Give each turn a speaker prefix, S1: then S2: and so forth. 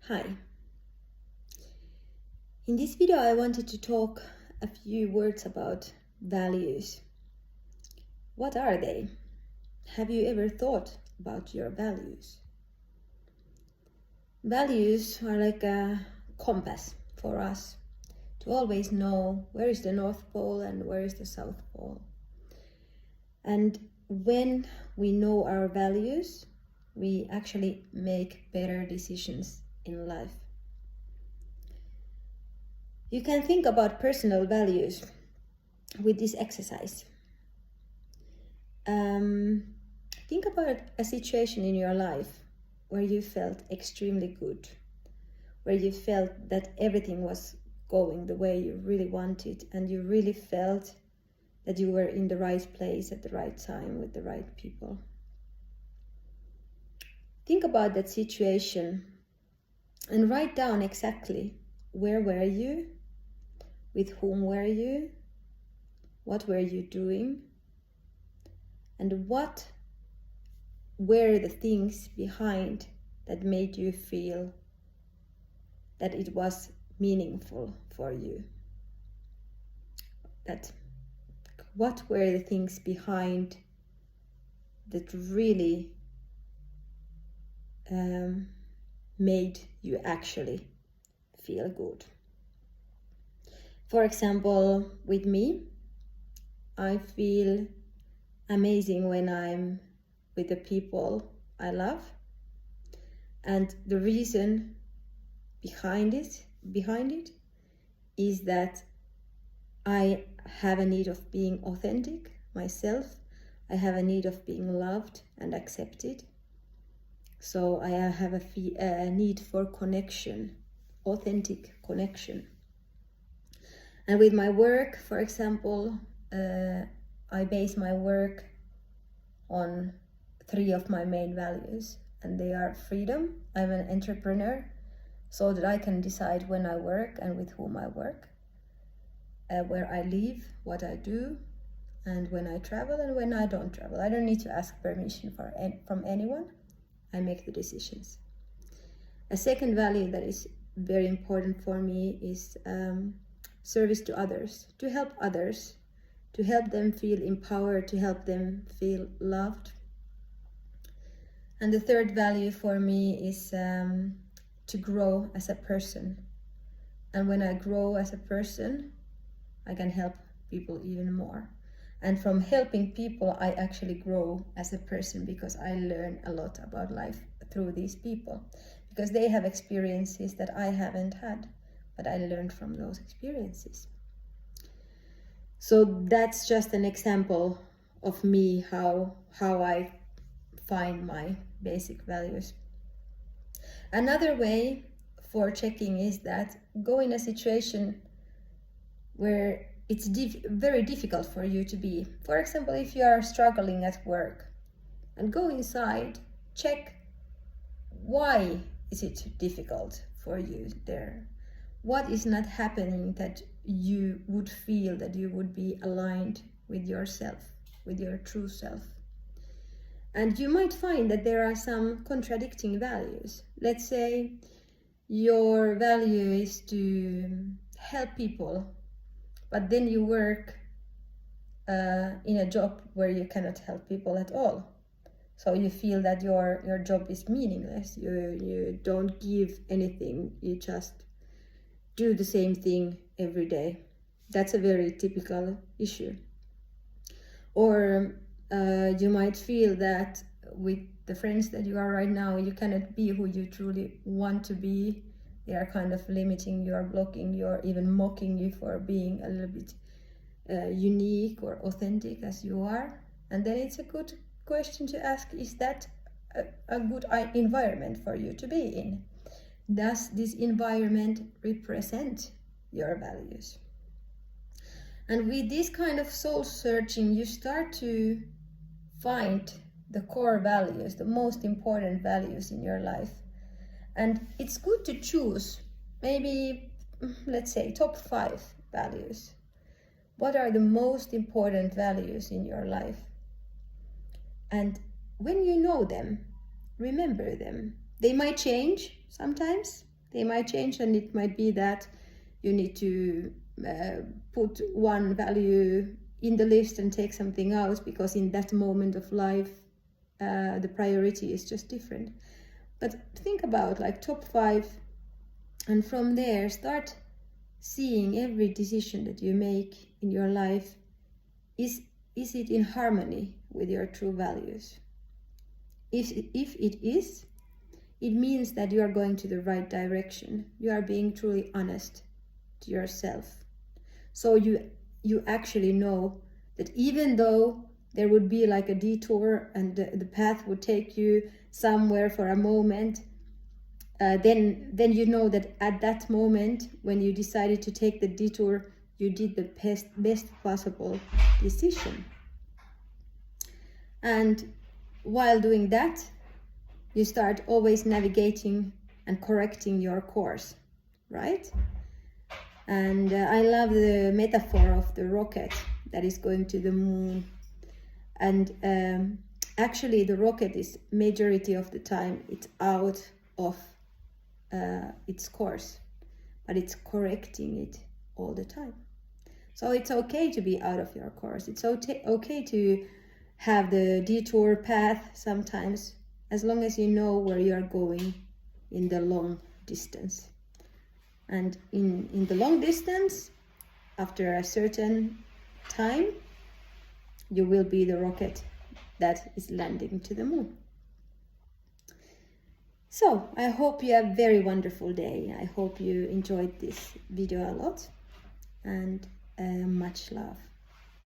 S1: Hi. In this video I wanted to talk a few words about values. What are they? Have you ever thought about your values? Values are like a compass for us to always know where is the North Pole and where is the South Pole. And when we know our values, we actually make better decisions in life. You can think about personal values with this exercise. Think about a situation in your life where you felt extremely good, where you felt that everything was going the way you really wanted, and you really felt that you were in the right place at the right time with the right people. Think about that situation and write down exactly where were you, with whom were you, what were you doing, and what were the things behind that made you feel that it was meaningful for you. What were the things behind that really made you actually feel good. For example, with me, I feel amazing when I'm with the people I love, and the reason behind it is that I have a need of being authentic myself. I have a need of being loved and accepted. So I have a need for connection, authentic connection. And with my work, for example, I base my work on 3 of my main values, and they are freedom. I'm an entrepreneur, so that I can decide when I work and with whom I work, where I live, what I do, and when I travel and when I don't travel. I don't need to ask permission from anyone. I make the decisions. A second value that is very important for me is service to others, to help others, to help them feel empowered, to help them feel loved. And the third value for me is to grow as a person. And when I grow as a person, I can help people even more. And from helping people, I actually grow as a person, because I learn a lot about life through these people, because they have experiences that I haven't had, but I learned from those experiences. So that's just an example of me, how I find my basic values. Another way for checking is that go in a situation where it's very difficult for you to be. For example, if you are struggling at work, and go inside, check why is it difficult for you there. What is not happening that you would feel that you would be aligned with yourself, with your true self. And you might find that there are some contradicting values. Let's say your value is to help people, but then you work in a job where you cannot help people at all. So you feel that your job is meaningless. You don't give anything. You just do the same thing every day. That's a very typical issue. Or you might feel that with the friends that you are right now, you cannot be who you truly want to be. They are kind of limiting you, or blocking you, or even mocking you for being a little bit unique or authentic as you are. And then it's a good question to ask, is that a good environment for you to be in? Does this environment represent your values? And with this kind of soul searching, you start to find the core values, the most important values in your life. And it's good to choose maybe, let's say, top 5 values. What are the most important values in your life? And when you know them, remember them. They might change sometimes, They might change, and it might be that you need to put one value in the list and take something out, because in that moment of life the priority is just different. But think about like top 5, and from there start seeing every decision that you make in your life, is it in harmony with your true values? If it is, it means that you are going to the right direction. You are being truly honest to yourself. So you actually know that even though there would be like a detour and the path would take you somewhere for a moment, then you know that at that moment when you decided to take the detour, you did the best possible decision. And while doing that, you start always navigating and correcting your course, right? And I love the metaphor of the rocket that is going to the moon. And actually the rocket is majority of the time it's out of its course, but it's correcting it all the time. So it's okay to be out of your course. It's okay to have the detour path sometimes, as long as you know where you are going in the long distance. And in the long distance, after a certain time, you will be the rocket that is landing to the moon. So I hope you have a very wonderful day. I hope you enjoyed this video a lot, and much love.